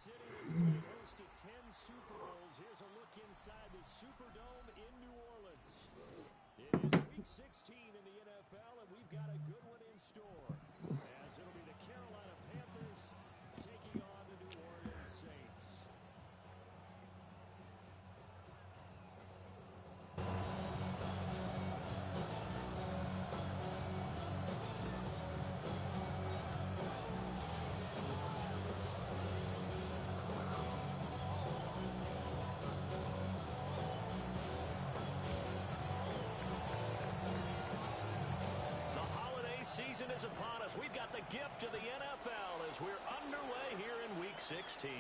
city that's played host to 10 Super Bowls. Here's a look inside the Superdome in New Orleans. It is Week 16 in the NFL, and we've got a good one in store, as it'll be the Carolina Panthers taking on the New Orleans Saints. Season is upon us. We've got the gift of the NFL as we're underway here in Week 16.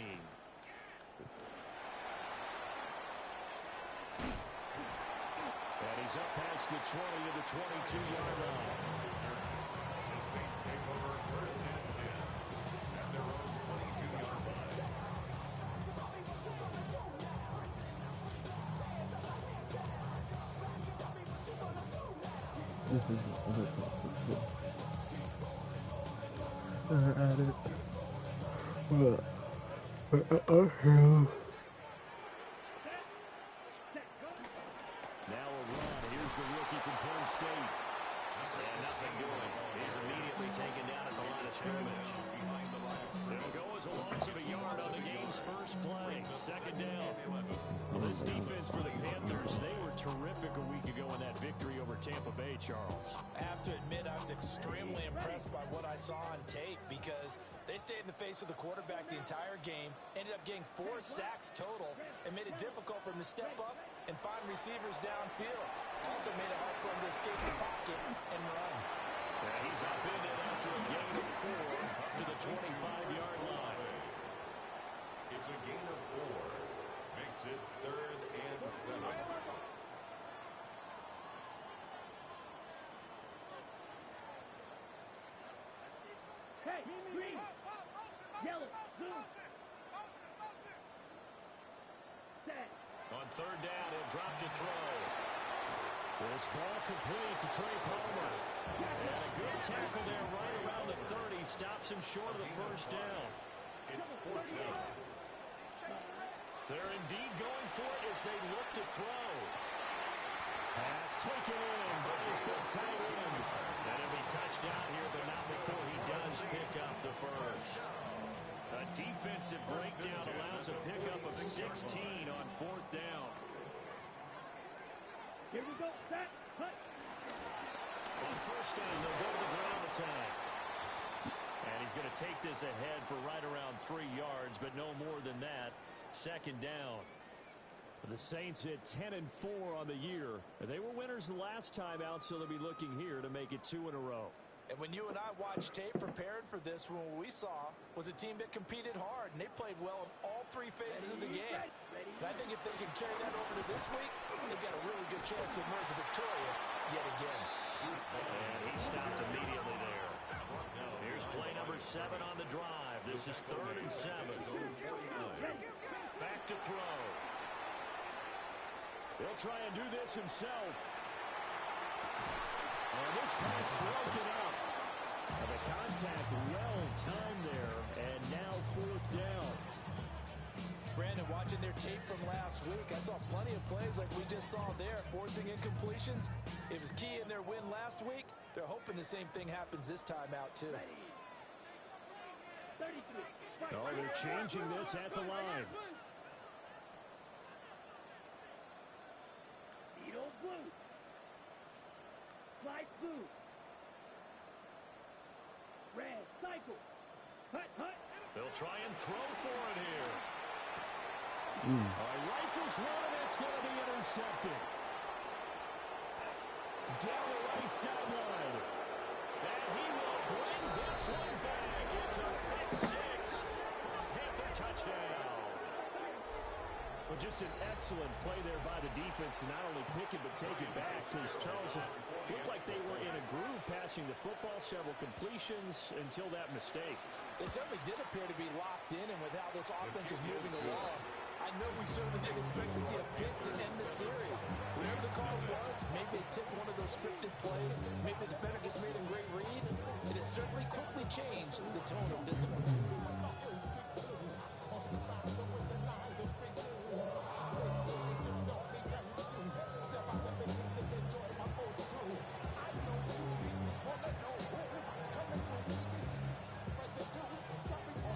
And he's up past the 20 to the 22-yard line. The Saints take over first and 10 at their own 22-yard line. This is the other topic. At it. Now a run. Here's the rookie from Penn State. And nothing doing. He's immediately taken down at the line of scrimmage. It'll go as a loss of a yard on the game's first play. Second down. Well, this defense for the Panthers, they were terrific a week ago in that victory over Tampa Bay, Charles. I have to admit, I was extremely impressed by what I saw on tape because they stayed in the face of the quarterback the entire game, ended up getting 4 sacks total, and made it difficult for him to step up and find receivers downfield. Also made it hard for him to escape the pocket and run. Yeah, he's upended after a gain of 4 up to the 25-yard line. It's a gain of 4. Makes it 3rd and 7. Hey, green, yellow, blue. Set. On 3rd down, he'll drop to throw. This ball complete to Trey Palmer. And a good tackle there right around the 30. Stops him short of the first down. It's 4th down. They're indeed going for it as they look to throw. Pass taken in, but he's been tight end. And he'll be touched down here, but not before he does pick up the first. A defensive breakdown allows a pickup of 16 on 4th down. Here we go, set, cut. On first down, they'll go to the ground attack. And he's going to take this ahead for right around 3 yards, but no more than that. 2nd down. The Saints hit 10-4 on the year. They were winners the last time out, so they'll be looking here to make it 2 in a row. And when you and I watched tape prepared for this, what we saw was a team that competed hard, and they played well in all 3 phases of the game. And I think if they can carry that over to this week, they've got a really good chance to emerge victorious yet again. And he stopped immediately there. Here's play number 7 on the drive. This is 3rd and 7. Back to throw. He'll try and do this himself. And this pass broken up. And the contact well timed there. And now 4th down. Brandon, watching their tape from last week, I saw plenty of plays like we just saw there, forcing incompletions. It was key in their win last week. They're hoping the same thing happens this time out, too. 33. Oh, they're changing this at the line. Beetle blue. Slide blue. Red, cycle. Hut, hut. They'll try and throw for it here. Rifles one, and it's going to be intercepted. Down the right sideline. And he will bring this one back. It's a pick 6 for a Panther touchdown. Well, just an excellent play there by the defense to not only pick it but take it back, because Charles, it looked like they were in a groove passing the football, several completions until that mistake. They certainly did appear to be locked in, and with how this offense is moving along, I know we certainly didn't expect to see a pick to end the series. Whatever the cause was, maybe they took one of those scripted plays, maybe the defender just made a great read. It has certainly quickly changed the tone of this one.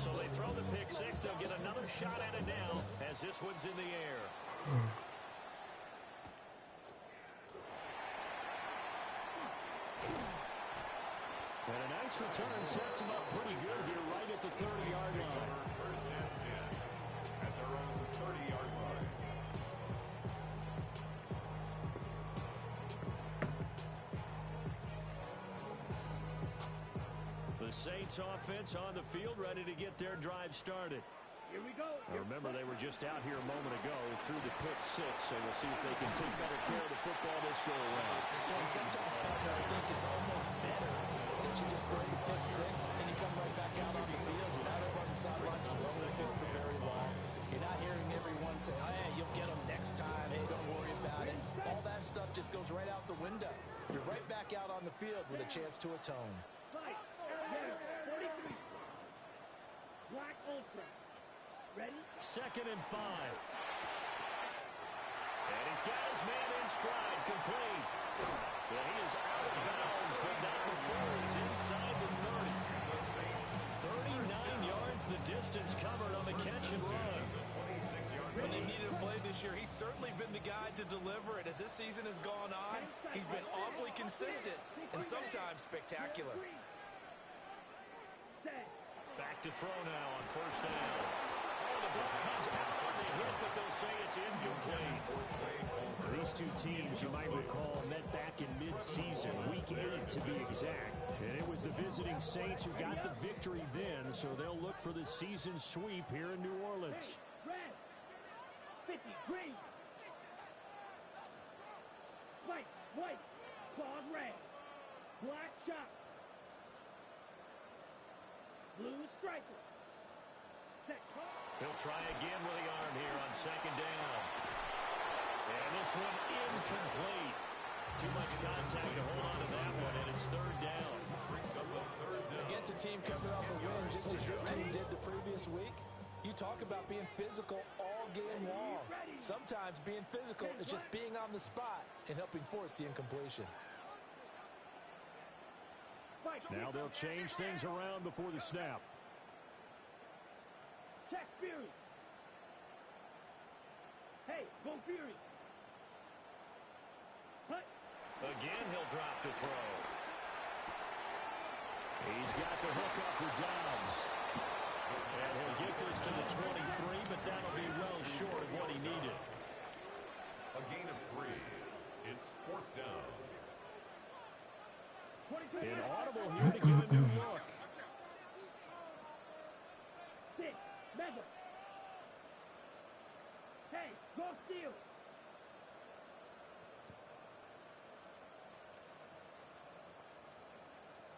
So they throw the pick six. They'll get another shot at it now as this one's in the air. And a nice return sets them up pretty good here right at the 30-yard line. First and 10 at their own 30-yard line. The Saints offense on the field ready to get their drive started. Here we go. Now remember, they were just out here a moment ago through the pick six, so we'll see if they can take better care of the football this go around. And sometimes, partner, I think it's almost better that you just throw the pick six and you come right back out on the field. You're not over on the sidelines to run the field for very long. You're not hearing everyone say, oh, hey, you'll get them next time. Hey, don't worry about it. All that stuff just goes right out the window. You're right back out on the field with a chance to atone. Fight. Yeah, 43. Black Ultra. Ready? 2nd and 5. And he's got his man in stride, complete. Well, he is out of bounds, but not before he's inside the 30. 39 yards the distance covered on the catch and run. When they needed a play this year, he's certainly been the guy to deliver it. As this season has gone on, he's been awfully consistent and sometimes spectacular. Back to throw now on 1st down. Oh, the ball comes out on the hit, but they'll say it's incomplete. These two teams, you might recall, met back in mid-season, week 8 to be exact. And it was the visiting Saints who got the victory then, so they'll look for the season sweep here in New Orleans. Red. 50. Green. White. White. Claws red. Black shot. Blue striker. Set. He'll try again with the arm here on 2nd down. And this one incomplete. Too much contact to hold on to that one, and it's 3rd down. Against a team coming off a win just as your team did the previous week, you talk about being physical all game long. Sometimes being physical is just being on the spot and helping force the incompletion. Now they'll change things around before the snap. Check Fury. Hey, go Fury. Hut. Again, he'll drop to throw. He's got the hook up with Dobbs. And he'll get this to the 23, but that'll be well short of what he needed. A gain of 3. It's 4th down. Inaudible here to give a new look. 6. Mega. Hey, go steal.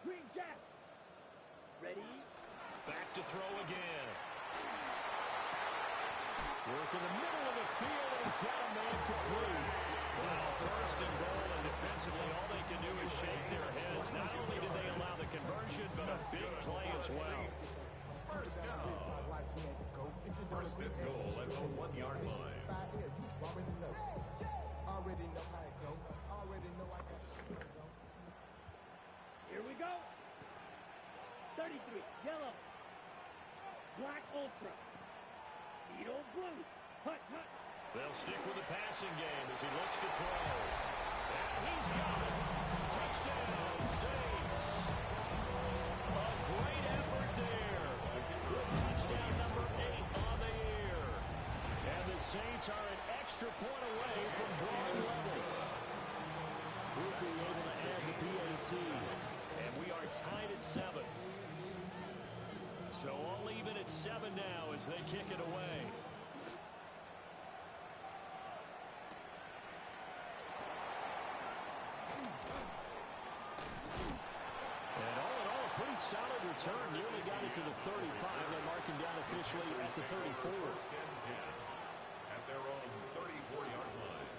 Green Jack. Ready? Back to throw again. Work in the middle of the field, and he's got a man complete. Well, 1st and goal, and defensively, all they can do is shake their heads. Not only did they allow the conversion, but a big play as well. 1st down. 1st and goal at the 1-yard line. Here we go. 33. Yellow. Black Ultra. Needle blue. Hut, hut. They'll stick with the passing game as he looks to throw. And he's got it. Touchdown, Saints. A great effort there. With touchdown number 8 on the year. And the Saints are an extra point away from drawing level. Groupie able to add the PAT. And we are tied at 7. So all even at 7 now as they kick it away. And all in all, a pretty solid return. Nearly got it to the 35. They're marking down officially at the 34. 1st and 10 at their own 34-yard line.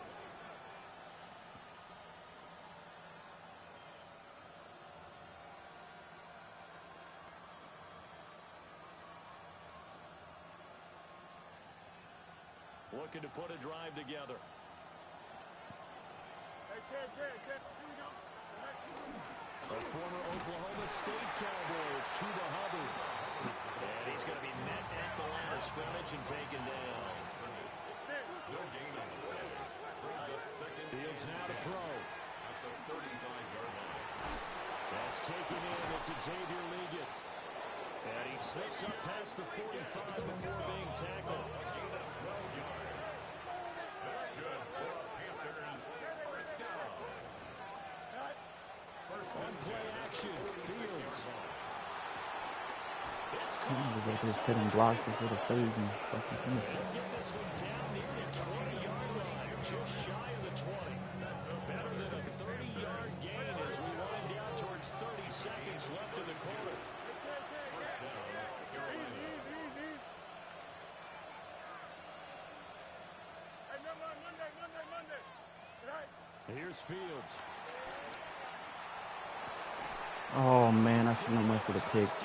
Looking to put a drive together. A former Oklahoma State Cowboy, Chuba Hubbard. And he's going to be of scrimmage and taken down. No gain on the play. Brings up second. Fields now to throw. At the 35-yard line. That's taken in. It's Xavier Ligon. And he slips up past the 45 before being tackled. Gain of 12 yards. That's good for the Panthers. First down. On play action. Fields. It's They're just sitting blocks before the plays and fucking finish it. Get this one down near the 20-yard line, just shy of the 20. Better than a 30-yard gain as we wind down towards 30 seconds left in the quarter. First down, Carolina. Here's Fields. Oh man, I shouldn't have went for the pick. Panthers.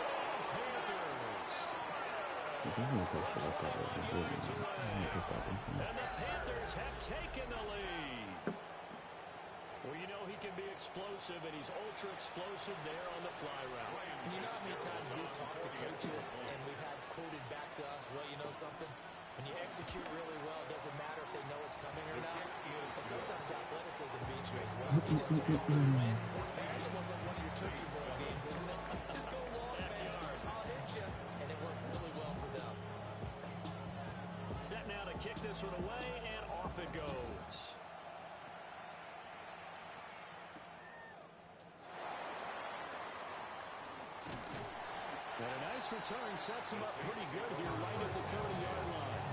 He's gonna go for that. He's gonna pick that one. And the Panthers have taken the lead. Well, you know he can be explosive, and he's ultra explosive there on the fly route. And you know how many times we've talked to coaches and we've had quoted back to us, well, you know something? When you execute really well, it doesn't matter if they know it's coming or not. But sometimes athleticism beats you as well. He just took off and went. Man, it's almost like one of your turkey bowl games, isn't it? Just go long, man. I'll hit you. And it worked really well for them. Set now to kick this one away, and off it goes. And a nice return sets him up pretty good here right at the 30-yard line.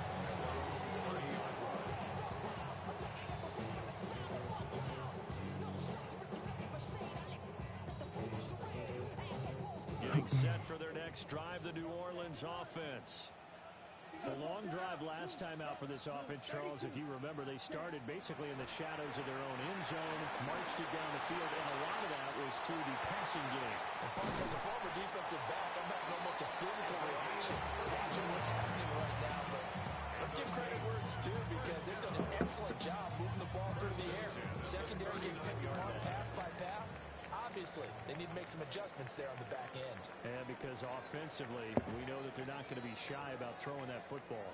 Getting set for their next drive, the New Orleans offense. A long drive last time out for this offense, Charles. If you remember, they started basically in the shadows of their own end zone, marched it down the field, and a lot of that was through the passing game. As a former defensive back, I'm not know much of physical reaction, watching what's happening right now. But let's give credit where it's due because they've done an excellent job moving the ball through the air. Secondary getting picked apart pass by pass. Obviously, they need to make some adjustments there on the back end. And because offensively, we know that they're not going to be shy about throwing that football.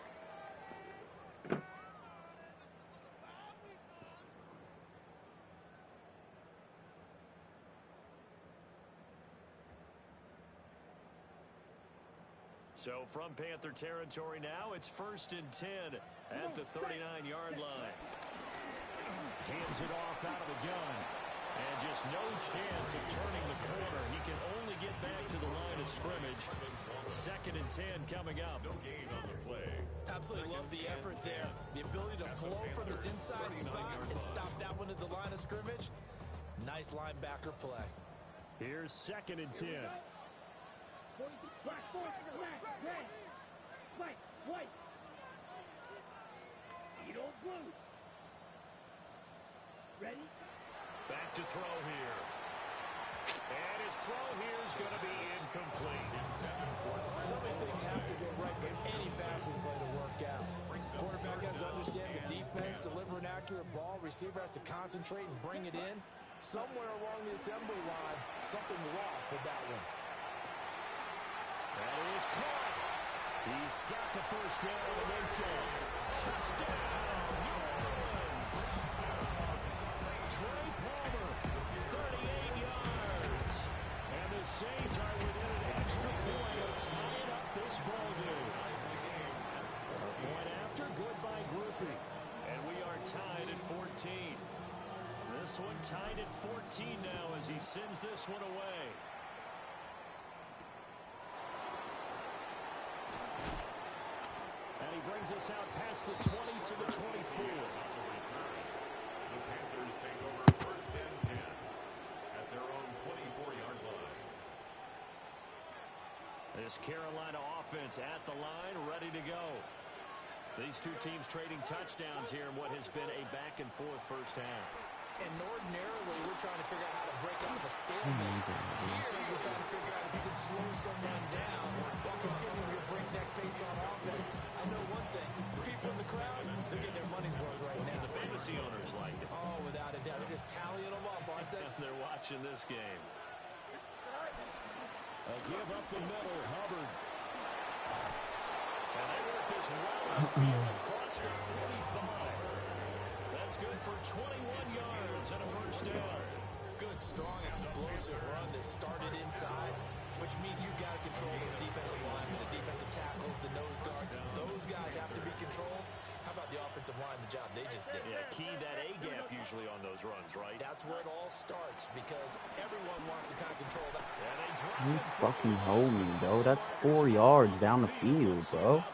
So from Panther territory now, it's 1st and 10 at the 39-yard line. Hands it off out of the gun. And just no chance of turning the corner. He can only get back to the line of scrimmage. 2nd and 10 coming up. No gain on the play. Absolutely love the effort there. The ability to flow from his inside spot and stop that one at the line of scrimmage. Nice linebacker play. Here's 2nd and 10. Track, forward, smack, red, fight, white. Eat old blue. Ready? Back to throw here. And his throw here is going to be incomplete. So many things have to go right for any passing play to work out. Quarterback has to understand the defense, deliver an accurate ball. Receiver has to concentrate and bring it in. Somewhere along the assembly line, something was off with that one. That is caught. He's got the first down, and they say touchdown. Trey Palmer, 38 yards. And the Saints are within an extra point of tying up this ball game. A point after, good by Groupie. And we are tied at 14. This one tied at 14 now as he sends this one away. And he brings us out past the 20 to the 24. The Panthers take over 1st and 10 at their own 24-yard line. This Carolina offense at the line, ready to go. These two teams trading touchdowns here in what has been a back-and-forth first half. And ordinarily, we're trying to figure out how to break out of a stalemate. Here, we're trying to figure out if you can slow someone down while continuing your breakneck pace on offense. I know one thing. The people in the crowd, they're getting their money's worth right now. And the fantasy owners like it. Oh, without a doubt. They're just tallying them up, aren't they? They're watching this game. A give up the middle, Hubbard. And they work well upfield across the 45. That's good for 21 yards and a first down. Good, strong, explosive run that started inside, which means you've got to control those defensive linemen, the defensive tackles, the nose guards. Those guys have to be controlled. How about the offensive line, the job they just did? Yeah, key that A-gap usually on those runs, right? That's where it all starts because everyone wants to kind of control that. And they drop You it for fucking a hold loss. me, bro. That's 4 yards down the field, bro.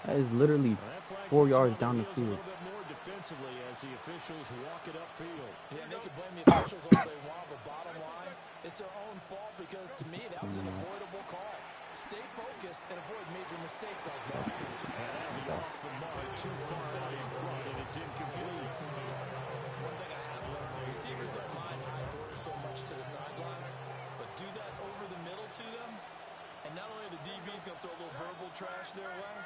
That is literally 4 yards down the field. A little bit more defensively as the officials walk it upfield. Yeah, they can blame the officials all they want, but bottom line, it's their own fault because to me that was an avoidable call. Stay focused and avoid major mistakes like that. And that'll be off the mark, too far out in front, and it's incomplete. One thing I have learned, receivers don't mind high throws so much to the sideline, but do that over the middle to them, and not only are the DBs going to throw a little verbal trash their way,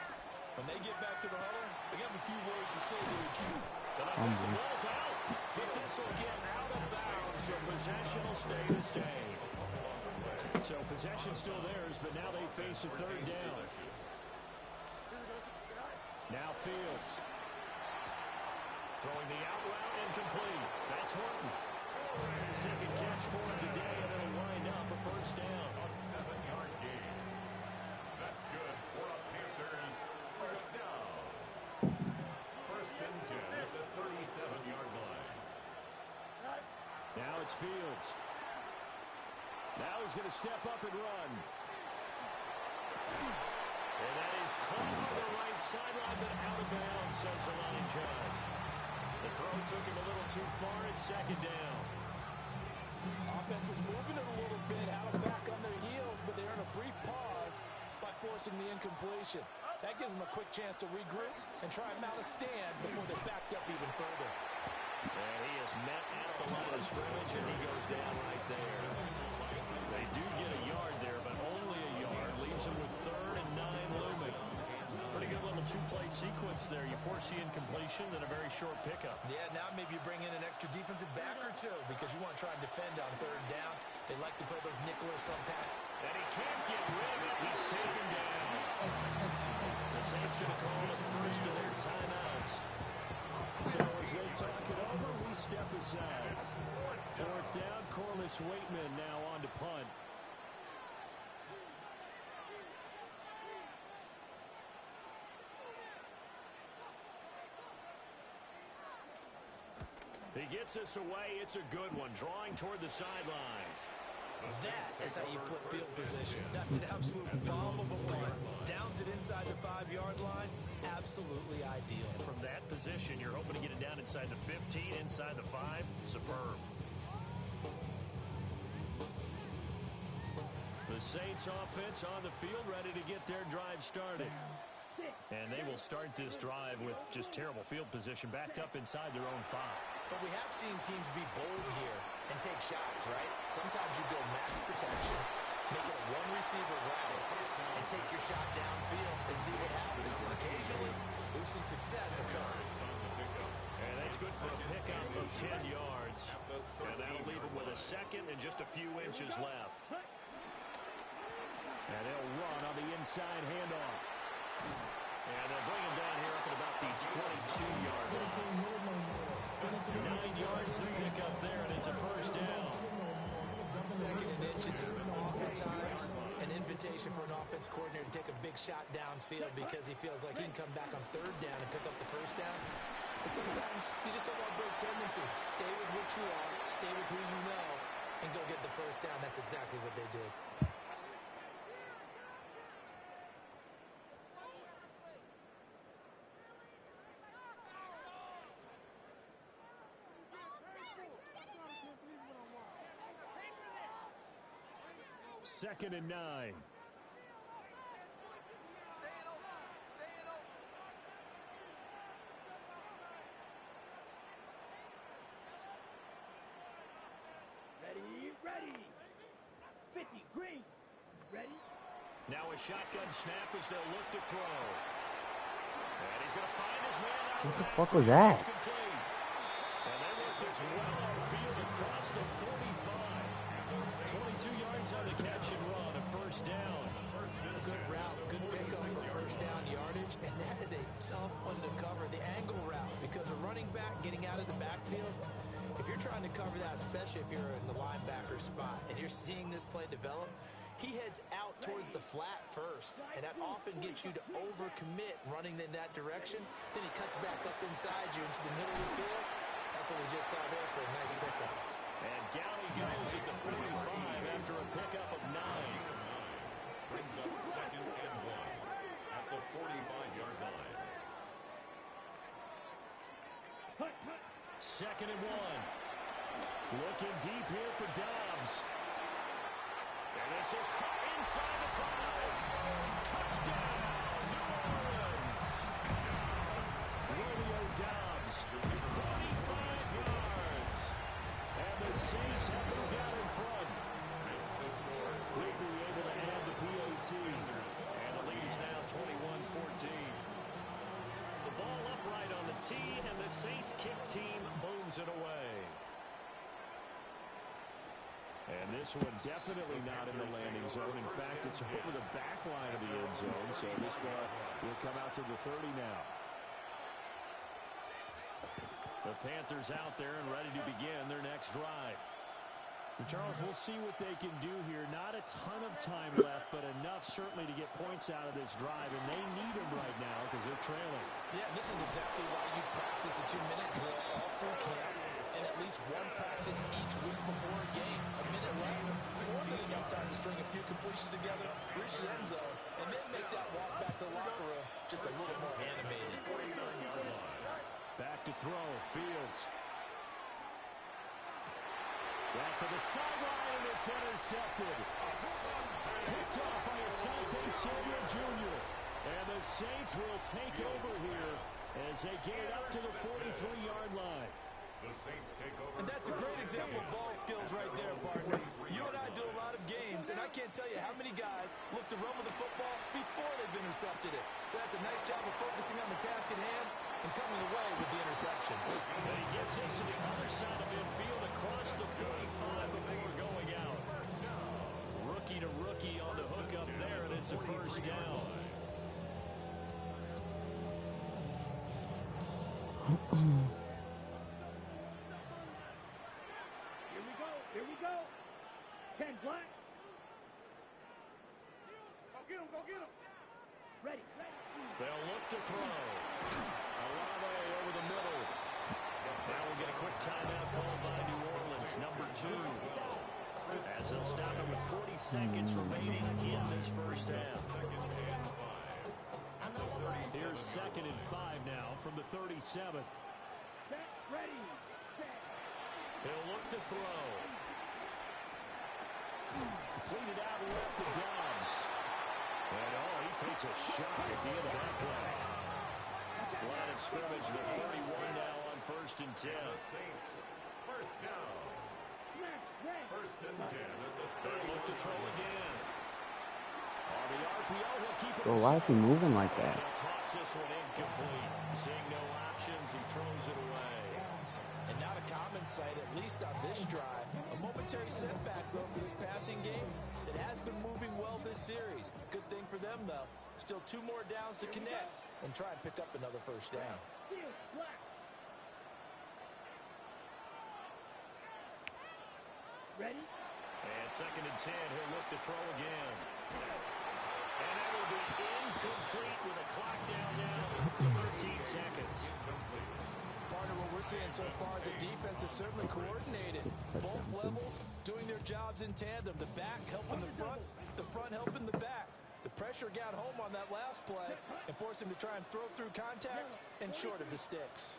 when they get back to the huddle, they have a few words to say to their cue. But I think the ball's out. But this will get out of bounds, so possession will stay the same. So possession still theirs, but now they face a third down. Now Fields. Throwing the out route incomplete. That's Horton. Second catch for him today, and it'll wind up a first down. A 7-yard gain. That's good for a Panthers first down. First and 10 at the 37-yard line. Now it's Fields. Now he's going to step up and run. And that is caught on the right sideline, but out of bounds, says the line judge. The throw took him a little too far. It's second down. Offense was moving it a little bit, out of back on their heels, but they earn a brief pause by forcing the incompletion. That gives them a quick chance to regroup and try and mount a stand before they're backed up even further. And he is met at the line of scrimmage, and he goes down right there. They do get a yard there, but only a yard. Leaves them with 3rd and 9 looming. Pretty good little two-play sequence there. You force the incompletion, then a very short pickup. Yeah, now maybe you bring in an extra defensive back or two because you want to try and defend on 3rd down. They like to play those nickel or sub-pack. And he can't get rid of it. He's taken down. The Saints going to call the first of their timeouts. So as they talk it over, we step aside. 4th down, Corliss Waitman now on to punt. He gets us away. It's a good one. Drawing toward the sidelines. That is how you flip field position. That's an absolute bomb of a punt. Downs it inside the 5-yard line. Absolutely ideal. From that position, you're hoping to get it down inside the 15, inside the 5. Superb. The Saints offense on the field, ready to get their drive started. And they will start this drive with just terrible field position, backed up inside their own 5. But we have seen teams be bold here and take shots, right? Sometimes you go max protection, make it a one-receiver route, and take your shot downfield and see what happens. And occasionally, we've seen success occur. And that's good for a pickup of 10 yards. And that'll leave them with a second and just a few inches left. And they'll run on the inside handoff. And they'll bring him down here up at about the 22-yard line. 9 yards to pick up there, and it's a first down. Second and inches is oftentimes an invitation for an offense coordinator to take a big shot downfield because he feels like he can come back on 3rd down and pick up the first down. But sometimes you just have a break tendency. Stay with what you are, stay with who you know, and go get the first down. That's exactly what they did. Second and 9. Ready. 50, green. Ready? Now a shotgun snap as they'll look to throw. And he's going to find his man out. What the fuck was that? And they work this well outfield across the 45. 22 yards on the catch and run, a first down. Good route, good pickup for first down yardage, and that is a tough one to cover, the angle route, because a running back getting out of the backfield, if you're trying to cover that, especially if you're in the linebacker spot and you're seeing this play develop, he heads out towards the flat first, and that often gets you to overcommit running in that direction. Then he cuts back up inside you into the middle of the field. That's what we just saw there for a nice pickup. And down he goes at the 45 after a pickup of 9. Brings up 2nd and 1 at the 45-yard line. 2nd and 1. Looking deep here for Dobbs. And this is caught inside the 5. Touchdown, New Orleans. Romeo Dobbs, 45 yards. And the Saints have moved out in front. Quickly able to add the PAT. And the lead is now 21-14. The ball upright on the tee, and the Saints kick team booms it away. And this one definitely not in the landing zone. In fact, it's over the back line of the end zone, so this ball will come out to the 30 now. The Panthers out there and ready to begin their next drive. And Charles, we'll see what they can do here. Not a ton of time left, but enough certainly to get points out of this drive, and they need them right now because they're trailing. Yeah, this is exactly why you practice a 2-minute drill all through camp, and at least one practice each week before a game. A minute left, more than enough time to string a few completions together, reach the end zone, and then make that walk back to the locker room just a little more animated. Back to throw, Fields. Back to the sideline, and it's intercepted. Picked off by Asante Samuel Jr. And the Saints will take over here as they get it up to the 43-yard line. The Saints take over. And that's a great example of ball skills right there, partner. You and I do a lot of games, and I can't tell you how many guys look to run with the football before they've intercepted it. So that's a nice job of focusing on the task at hand and coming away with the interception. And he gets us to the other side of midfield across the 45 before going out. Rookie to rookie on the hook up there, and it's a first down. Here we go. 10 black. Go get him. Ready. They'll look to throw. Olave over the middle. Now we'll get a quick timeout called by New Orleans, number 2. As they'll stop it with 40 seconds remaining in this first half. Here's 2nd and 5 now from the 37. Set, ready. Set. He'll look to throw. Completed out left to Dobbs. And he takes a shot at the end of that play. Line of scrimmage, the 31 now on 1st and 10. Saints, first down. First and 10 at the 30. They'll look to throw again. On the RPO, he'll keep it. Bro, why is he moving like that? He'll toss this one incomplete. Seeing no options, he throws it away. And not a common sight, at least on this drive. A momentary setback, though, for this passing game that has been moving well this series. Good thing for them, though. Still 2 more downs to connect and try and pick up another first down. Ready? And 2nd and 10, he'll look to throw again. And that will be incomplete with a clock down now to 13 seconds. Partner, what we're seeing so far is the defense is certainly coordinated. Both levels doing their jobs in tandem. The back helping the front helping the back. The pressure got home on that last play and forced him to try and throw through contact and short of the sticks.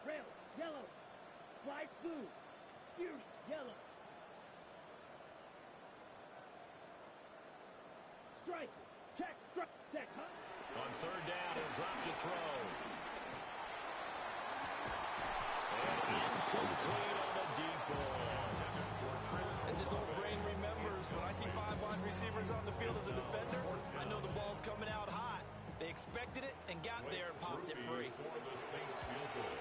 Red, yellow, flag blue, fierce yellow. Strike, check, huh? On 3rd down, he'll drop to throw. And incomplete on the deep ball. As his old brain remembers, when I see 5 wide receivers on the field as a defender, I know the ball's coming out hot. They expected it and got there and popped it free. For the Saints field goal.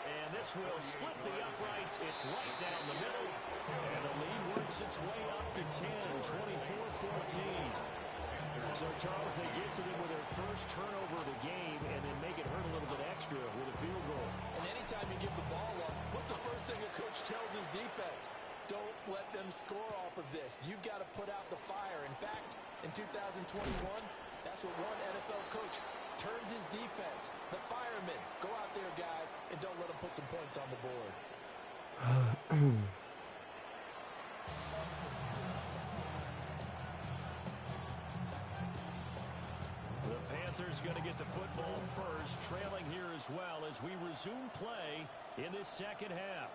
And And this will split the uprights. It's right down the middle. And the lead works its way up to 10, 24-14. So, Charles, they get to them with their first turnover of the game and then make it hurt a little bit extra with a field goal. And anytime you give the ball up, what's the first thing a coach tells his defense? Don't let them score off of this. You've got to put out the fire. In fact, in 2021, that's what one NFL coach turned his defense. The firemen. Go out there, guys, and don't let them put some points on the board. The Panthers going to get the football first, trailing here as well as we resume play in this second half.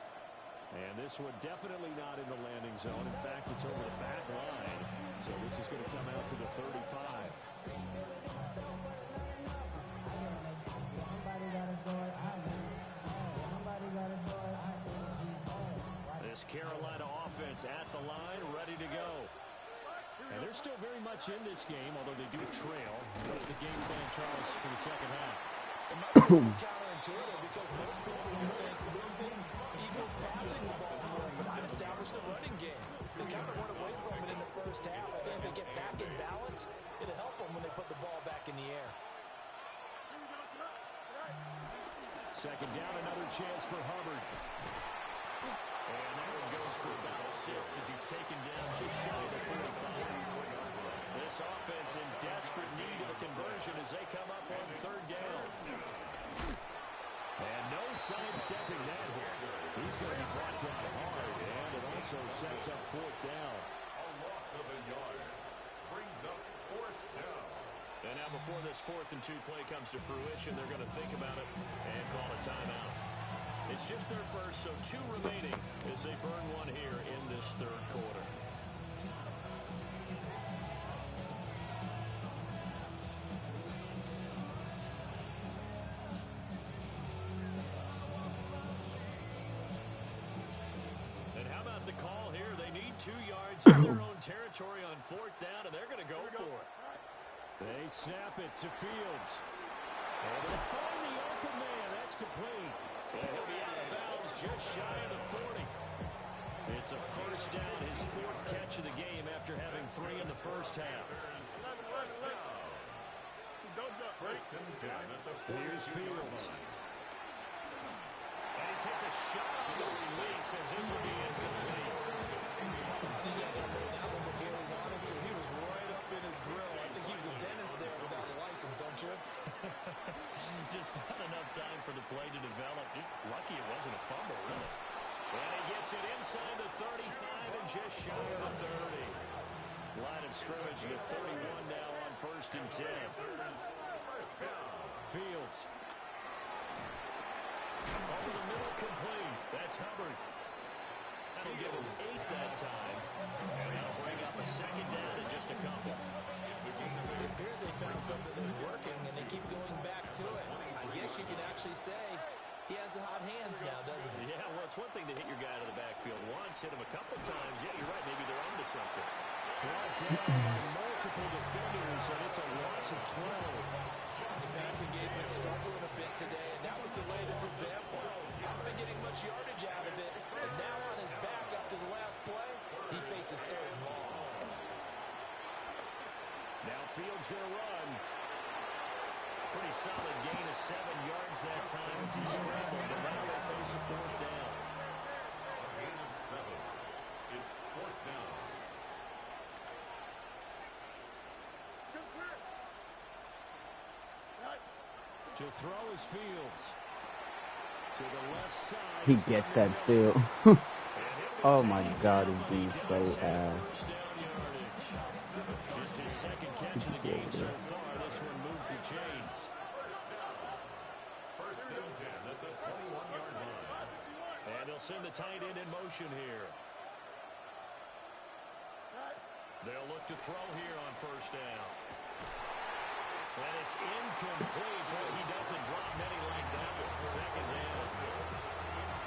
And this one definitely not in the landing zone. In fact, it's over the back line. So this is going to come out to the 35. This Carolina offense at the line, ready to go. And they're still very much in this game, although they do trail. What's the game plan, Charles, for the second half? It might be counterintuitive because most people would think losing equals passing the ball more, but I'd establish the running game. They kind of went away from it in the first half. I think they get back in balance. It'll help them when they put the ball back in the air. Second down, another chance for Hubbard. And that one goes for about 6 as he's taken down just shy of the 45. This offense in desperate need of a conversion as they come up on third down. And no sidestepping that here. He's going to be brought down hard, and it also sets up fourth down. A loss of a yard brings up fourth down. And now before this 4th and 2 play comes to fruition, they're going to think about it and call a timeout. It's just their first, so 2 remaining as they burn one here in this third quarter. And how about the call here? They need 2 yards in their own territory on fourth down, and they're going to go for it. They snap it to Fields. And they'll find the open man. That's complete. And he'll be out of bounds just shy of the 40. It's a first down, his 4th catch of the game after having 3 in the first half. Here's Fields. And he takes a shot on the release as this will be incomplete. He got that one before he wanted to. He was right up in his grill. I think he was a dentist there without a license, don't you? Just not enough time for the play to develop. Lucky it wasn't a fumble, really. And he gets it inside the 35 and just shy of the 30. Line of scrimmage to 31 now on 1st and 10. Fields. Over the middle, complete. That's Hubbard. That'll give him 8 that time. And that'll bring up a second down in just a couple. It appears they found something that's working, and they keep going back to it. I guess you can actually say he has the hot hands now, doesn't he? Yeah, well, it's one thing to hit your guy to the backfield once, hit him a couple times. Yeah, you're right. Maybe they're onto something. Brought down by multiple defenders, and it's a loss of 12. The pass engagement struggling a bit today, and that was the latest example. Haven't been getting much yardage out of it, and now on his back after the last play, he faces 3rd and long. Now Fields going to run. Pretty solid gain of 7 yards that time as he scrambled, but now they face a 4th down. A gain of 7. It's 4th down. To throw is Fields. To the left side. He gets that still. Oh my God, he's being so ass. Just his 2nd catch of the game so far. This one moves the chains. First and 10 at the 21-yard line. And they'll send the tight end in motion here. They'll look to throw here on 1st down. And it's incomplete, but he doesn't drop many like that one. 2nd down.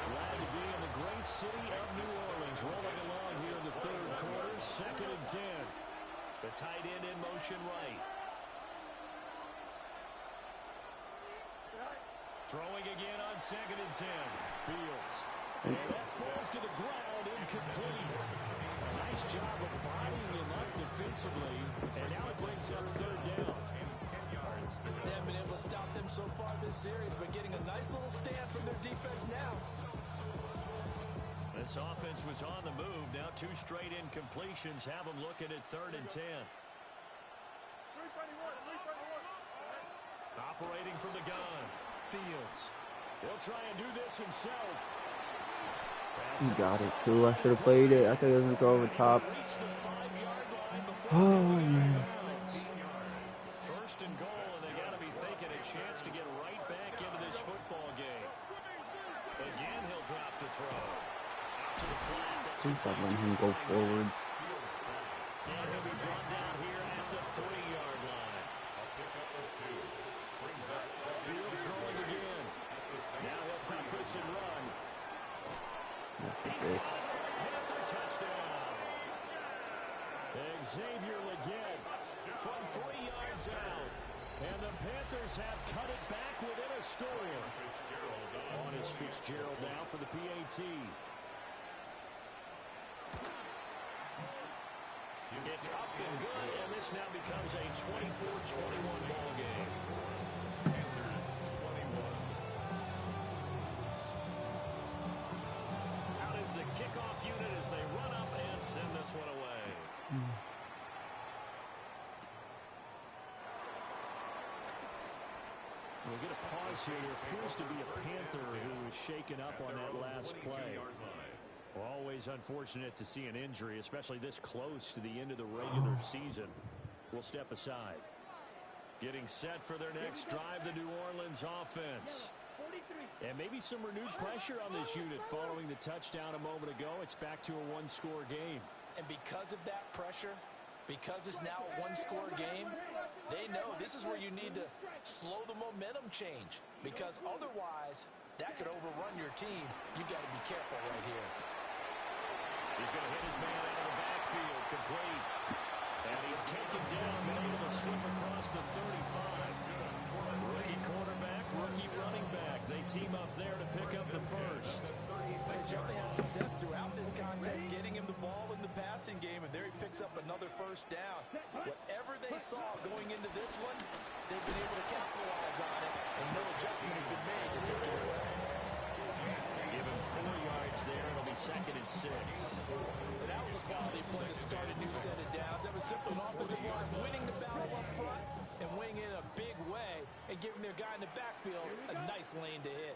Glad to be in the great city of New Orleans, rolling along here in the 3rd quarter. 2nd and 10. The tight end in motion right. Throwing again on second and 10. Fields. And that falls to the ground, incomplete. A nice job of bodying him up defensively, and now it brings up third down. They haven't been able to stop them so far this series, but getting a nice little stand from their defense now. This offense was on the move. Now 2 straight incompletions have them looking at third and 10. Operating from the gun. Fields. He'll try and do this himself. He got it too. I should have played it. I thought he was going to throw over top. Oh, man. First and goal, and they got to be thinking a chance to get right back into this football game. Again, he'll drop to throw. Out to the flat. Please stop letting him go forward. And he'll be brought down here at the 3-yard line. A pickup of 2. Brings up 7. Fields throwing again. Now he'll take this and run. He's got it for a Panther touchdown. Xavier Legette from 3 yards out. And the Panthers have cut it back within a score. On is Fitzgerald now for the PAT. It's up and good, and this now becomes a 24-21 ball game. Panthers 21. Out is the kickoff unit as they run up and send this one away. We'll get a pause here. There appears to be a Panther who was shaken up on that last play. Always unfortunate to see an injury, especially this close to the end of the regular season. We'll step aside. Getting set for their next drive, the New Orleans offense. And maybe some renewed pressure on this unit following the touchdown a moment ago. It's back to a 1-score game. And because of that pressure, because it's now a 1-score game, they know this is where you need to slow the momentum change, because otherwise that could overrun your team. You've got to be careful right here. He's going to hit his man out of the backfield, complete. And he's taken down, been able to slip across the 35. Rookie quarterback, rookie running back. They team up there to pick up the first. They certainly had success throughout this contest, getting him the ball in the passing game, and there he picks up another first down. Whatever they saw going into this one, they've been able to capitalize on it, and no adjustment has been made to take it away. Give him 4 yards there. It'll be second and 6. But that was a quality play to start a new set of downs. That was simply an offensive line winning the battle up front and winning in a big way and giving their guy in the backfield a nice lane to hit.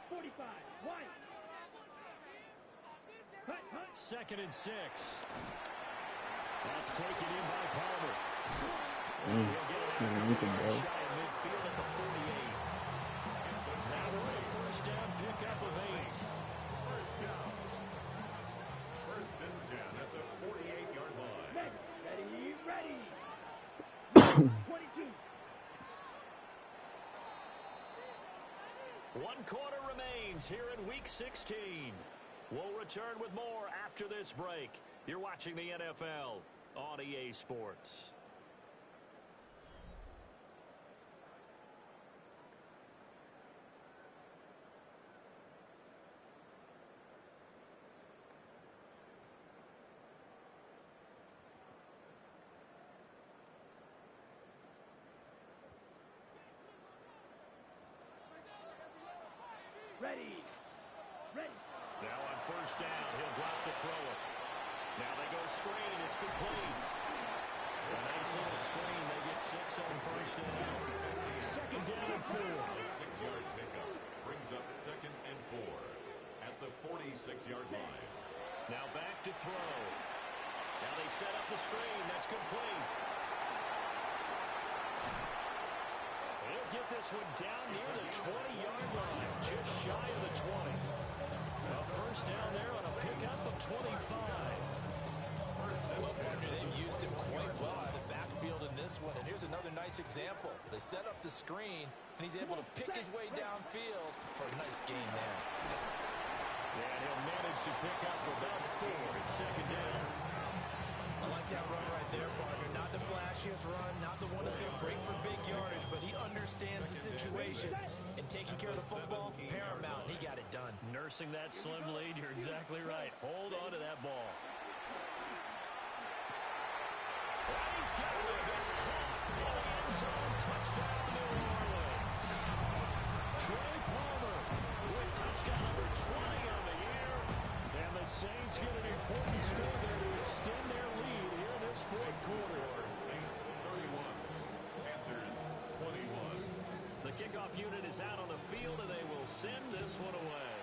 45, wide. Second and 6. That's taken in by Palmer. He'll get it out shy of midfield at the 48. Now we're at a first down pickup of 8. First down. First and 10 at the 48-yard line. Ready. 22. 1 quarter remains here in Week 16. We'll return with more after this break. You're watching the NFL on EA Sports. Ready. Now on first down, he'll drop to throw it. Now they go screen. It's complete. A nice little screen. They get 6 on first down. Second down and 4. A 6-yard pickup brings up second and 4 at the 46-yard line. Now back to throw. Now they set up the screen. That's complete. He'll get this one down near the 20-yard line, just shy of the 20. A first down there on a pickup of 25. Well, partner, they've used him quite well out of the backfield in this one. And here's another nice example. They set up the screen, and he's able to pick his way downfield for a nice gain there. And he'll manage to pick up about 4 at second down. I like that run right there, partner. Not the flashiest run, not the one that's going to break for big yardage, but he understands the situation, and taking care of the football, paramount. He got it done. Nursing that slim lead, you're exactly right. Hold on to that ball. He's got it. It's caught. End zone touchdown, New Orleans. Trey Palmer with touchdown number 20 on the year. And the Saints get an important score there to extend their lead here in this fourth quarter. Saints 31, Panthers 21. The kickoff unit is out on the field, and they will send this one away.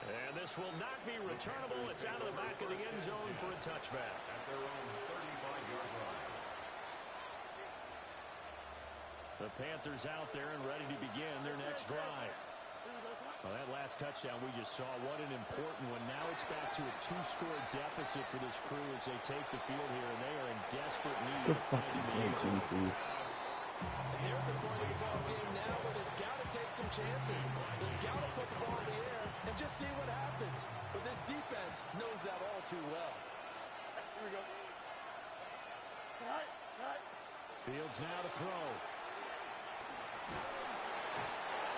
And this will not be returnable. It's out of the back of the end zone for a touchback. At their own 35-yard line. The Panthers out there and ready to begin their next drive. Well, that last touchdown we just saw, what an important one. Now it's back to a 2-score deficit for this crew as they take the field here, and they are in desperate need of finding the end zone. And they're at the point of the ball game now where they've got to take some chances. They've got to put the ball in the air and just see what happens. But this defense knows that all too well. Here we go. Right. Fields now to throw.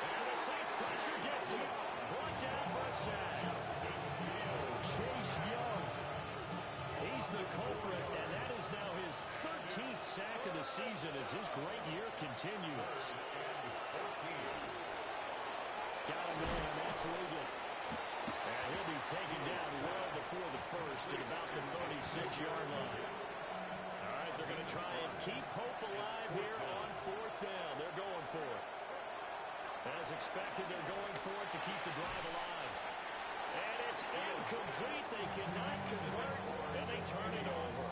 And the Saints pressure gets him. Brought down for a sack. Chase Young. He's the culprit, and that is now his 13th sack of the season as his great year continues. Got him there, and that's legal. And he'll be taken down well before the first at about the 36-yard line. All right, they're going to try and keep hope alive here on fourth down. They're going for it. As expected, they're going for it to keep the drive alive. And it's incomplete. They cannot convert, and they turn it over.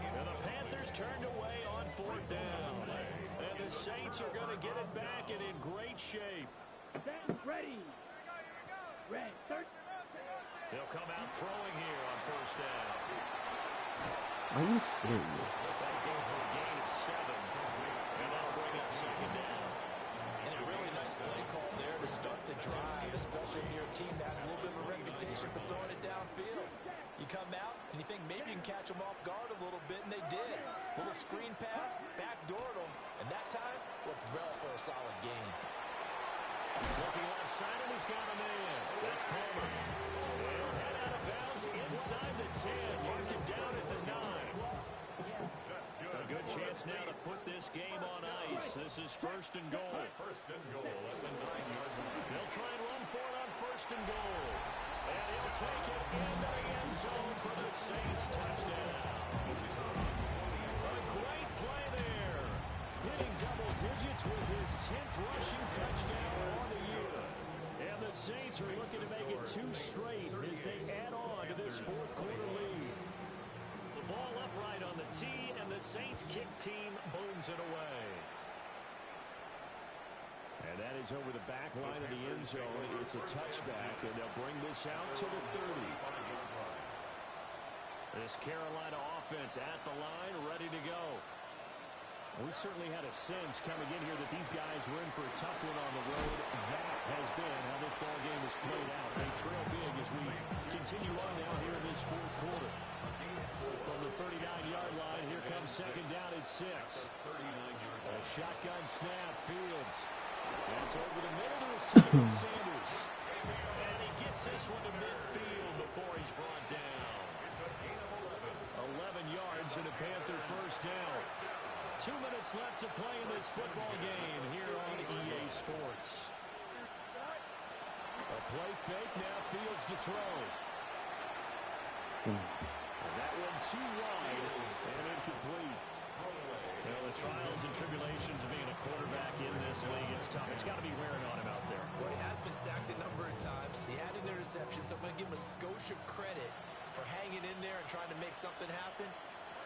And the Panthers turned away on fourth down. And the Saints are going to get it back and in great shape. Ready. Red. Third. They'll come out throwing here on first down. Are you serious? That'll go for a gain of 7. And that'll bring up second down. And a really nice play call there to start the drive, especially if you're a team that has a little bit of a reputation for throwing it downfield. You come out and you think maybe you can catch them off guard a little bit, and they did. Little screen pass, backdoored them, and that time looked well for a solid gain. Looking left side, and he's got him in. That's Palmer. They'll head out of bounds inside the 10. Mark him down at the 9. A good chance now to put this game on ice. This is first and goal. First and goal at the 9-yard line. They'll try and run for it on first and goal. And he'll take it into the end zone for the Saints touchdown. A great play there. Hitting double digits with his 10th rushing touchdown on the year. And the Saints are looking to make it 2 straight as they add on to this fourth quarter lead. The ball upright on the tee, and the Saints kick team booms it away. And that is over the back line of the end zone. It's a touchback, and they'll bring this out to the 30. This Carolina offense at the line, ready to go. We certainly had a sense coming in here that these guys were in for a tough one on the road. That has been how this ball game has played out. They trail big as we continue on now here in this fourth quarter. From the 39-yard line, here comes second down at 6. A shotgun snap, Fields. That's over the middle to his tight end, Sanders. And he gets this one to midfield before he's brought down. 11 yards and a Panther first down. 2 minutes left to play in this football game here on EA Sports. A play fake, now Fields to throw. And that one too wide and incomplete. You know, the trials and tribulations of being a quarterback in this league, it's tough. It's got to be wearing on him out there. Well, he has been sacked a number of times. He had an interception, so I'm going to give him a skosh of credit for hanging in there and trying to make something happen,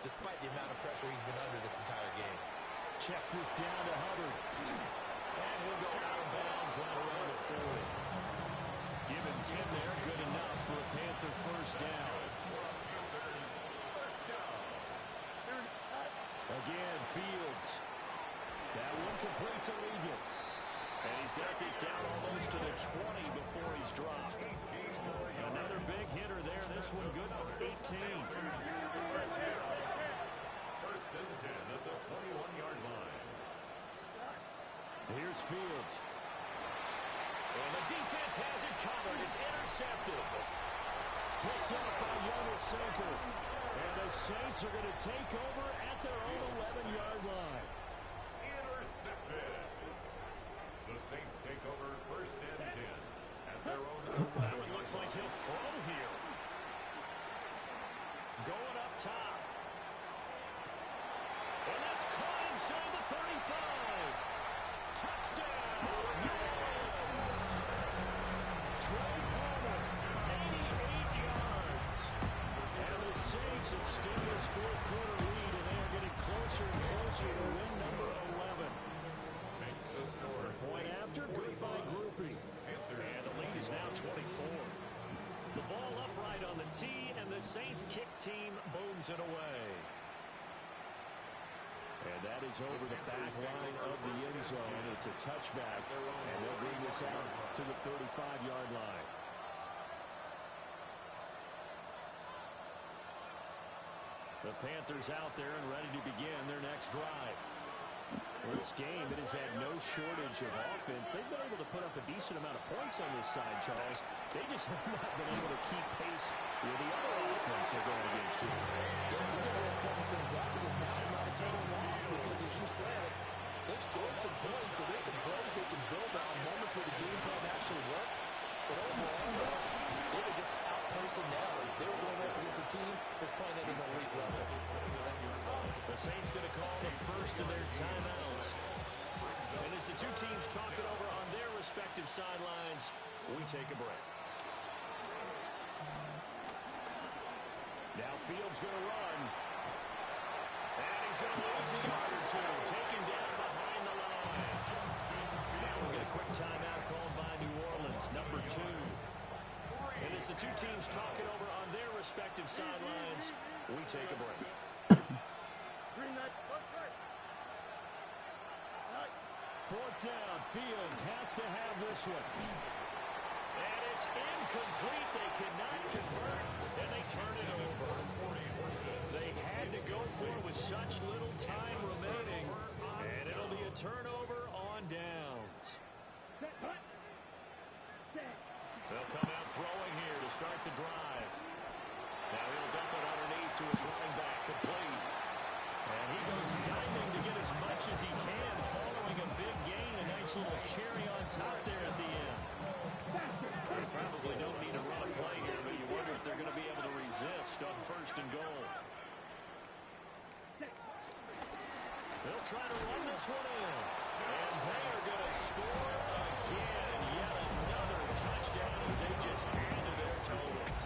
despite the amount of pressure he's been under this entire game. Checks this down to Hubbard. And he'll go out of bounds right around the 40. Give him 10 there, good enough for a Panther first down. Again, Fields. That one complete to Ligon. And he's got this down almost to the 20 before he's dropped. Another big hit First and 10 at the 21-yard line. Here's Fields. And the defense has it covered. It's intercepted. Picked up by Yonasenko. And the Saints are going to take over at their own 11-yard line. Intercepted. The Saints take over first and 10 at their own 11-yard line. Looks like he'll throw here. Going up top. And that's caught inside the 35. Touchdown, New Orleans. Trey Palmer, 88 yards. And the Saints extend this fourth-quarter lead, and they are getting closer and closer to win number 11. Makes the score. Point after, good by Groupie. And the lead is now 24. The ball upright on the tee, and the Saints kick team booms it away. And that is over the back line of the end zone. It's a touchback, and they'll bring this out to the 35-yard line. The Panthers out there and ready to begin their next drive. Well, this game, it has had no shortage of offense. They've been able to put up a decent amount of points on this side, Charles. They just have not been able to keep pace with the other offense they're going against here. That's a good way of pointing things out, because now it's not a total loss, because as you said, they've scored some points, so there's some plays they can build on, moments where the game plan actually worked. But overall, they were just out personality. They were going up against a team that's playing at an elite level. The Saints going to call the first of their timeouts. And as the two teams talk it over on their respective sidelines, we take a break. Now Fields going to run. And he's going to lose a yard or two. Taken down behind the line. Now we'll get a quick timeout called by New Orleans, number 2. And as the two teams talk it over on their respective sidelines, we take a break. Fourth down, Fields has to have this one. And it's incomplete. They cannot convert, and they turn it over. They had to go for it with such little time remaining, and it'll be a turnover on downs. They'll come out throwing here to start the drive. Now he'll dump it underneath to his running back, complete. And he goes diving to get as much as he can, following a big gain. A nice little cherry on top there at the end. They probably don't need to run a play here, but you wonder if they're going to be able to resist on first and goal. They'll try to run this one in. And they are going to score again. Yet another touchdown as they just add to their totals.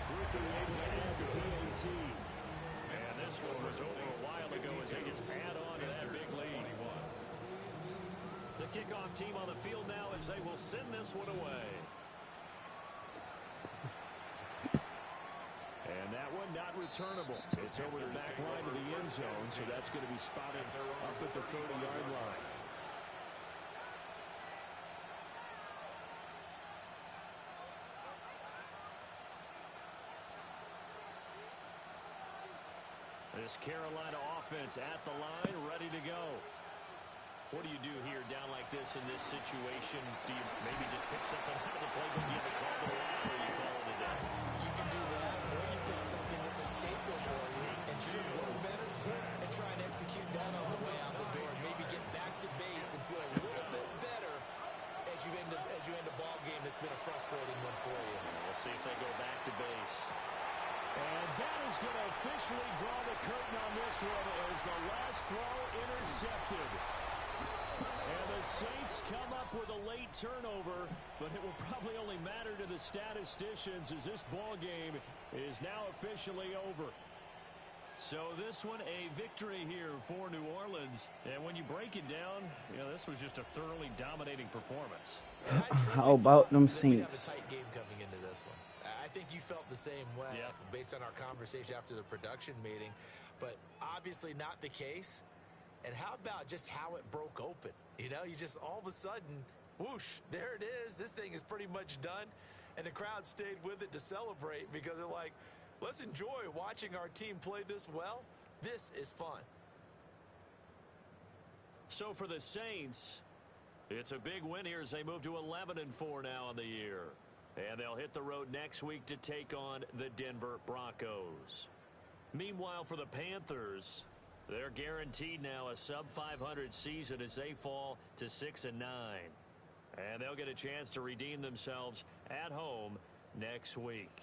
Groupie able to add the PAT. And this one was over a while ago as they just add on to that big lead. The kickoff team on the field now as they will send this one away. And that one not returnable. It's over the back line of the end zone, so that's going to be spotted up at the 30-yard line. This Carolina offense at the line, ready to go. What do you do here down like this in this situation? Do you maybe just pick something out of the playbook, you have a call to the line, or you call it a day? You can do that, or you pick something that's a staple for you and should work better, and try and execute that on the way out the door, and maybe get back to base and feel a little bit better as you end a ball game that's been a frustrating one for you. We'll see if they go back to base. And that is going to officially draw the curtain on this one as the last throw intercepted. And the Saints come up with a late turnover, but it will probably only matter to the statisticians as this ball game is now officially over. So this one a victory here for New Orleans. And when you break it down, this was just a thoroughly dominating performance. How about them Saints? We have a tight game coming into this one. I think you felt the same way based on our conversation after the production meeting, but obviously not the case. And how about just how it broke open? You just all of a sudden, whoosh, there it is. This thing is pretty much done. and the crowd stayed with it to celebrate because they're like, let's enjoy watching our team play this well. This is fun. So for the Saints, it's a big win here as they move to 11-4 now in the year. And they'll hit the road next week to take on the Denver Broncos. Meanwhile, for the Panthers, they're guaranteed now a sub-500 season as they fall to 6-9. And they'll get a chance to redeem themselves at home next week.